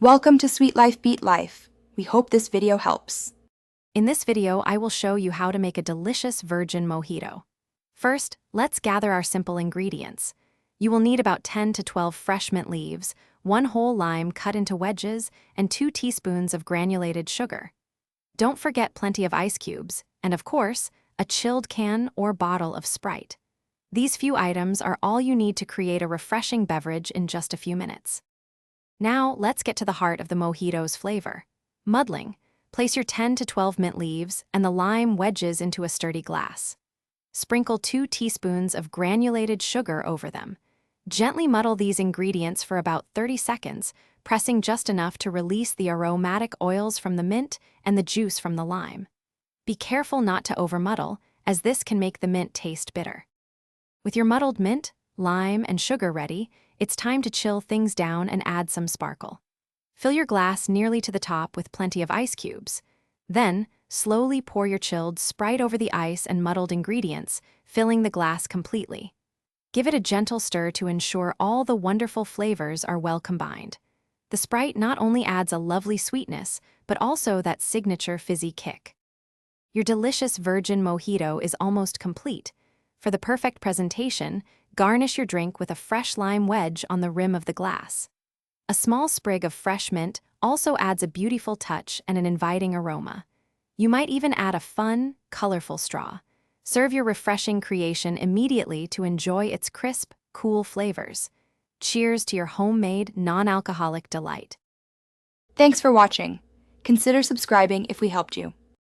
Welcome to Sweet Life Beat Life. We hope this video helps. In this video, I will show you how to make a delicious virgin mojito. First, let's gather our simple ingredients. You will need about 10 to 12 fresh mint leaves, 1 whole lime cut into wedges, and 2 teaspoons of granulated sugar. Don't forget plenty of ice cubes, and of course, a chilled can or bottle of Sprite. These few items are all you need to create a refreshing beverage in just a few minutes. Now, let's get to the heart of the mojito's flavor. Muddling. Place your 10 to 12 mint leaves and the lime wedges into a sturdy glass. Sprinkle 2 teaspoons of granulated sugar over them. Gently muddle these ingredients for about 30 seconds, pressing just enough to release the aromatic oils from the mint and the juice from the lime. Be careful not to overmuddle, as this can make the mint taste bitter. With your muddled mint, lime, and sugar ready, it's time to chill things down and add some sparkle. Fill your glass nearly to the top with plenty of ice cubes. Then, slowly pour your chilled Sprite over the ice and muddled ingredients, filling the glass completely. Give it a gentle stir to ensure all the wonderful flavors are well combined. The Sprite not only adds a lovely sweetness, but also that signature fizzy kick. Your delicious virgin mojito is almost complete. For the perfect presentation, garnish your drink with a fresh lime wedge on the rim of the glass. A small sprig of fresh mint also adds a beautiful touch and an inviting aroma. You might even add a fun, colorful straw. Serve your refreshing creation immediately to enjoy its crisp, cool flavors. Cheers to your homemade, non-alcoholic delight. Thanks for watching. Consider subscribing if we helped you.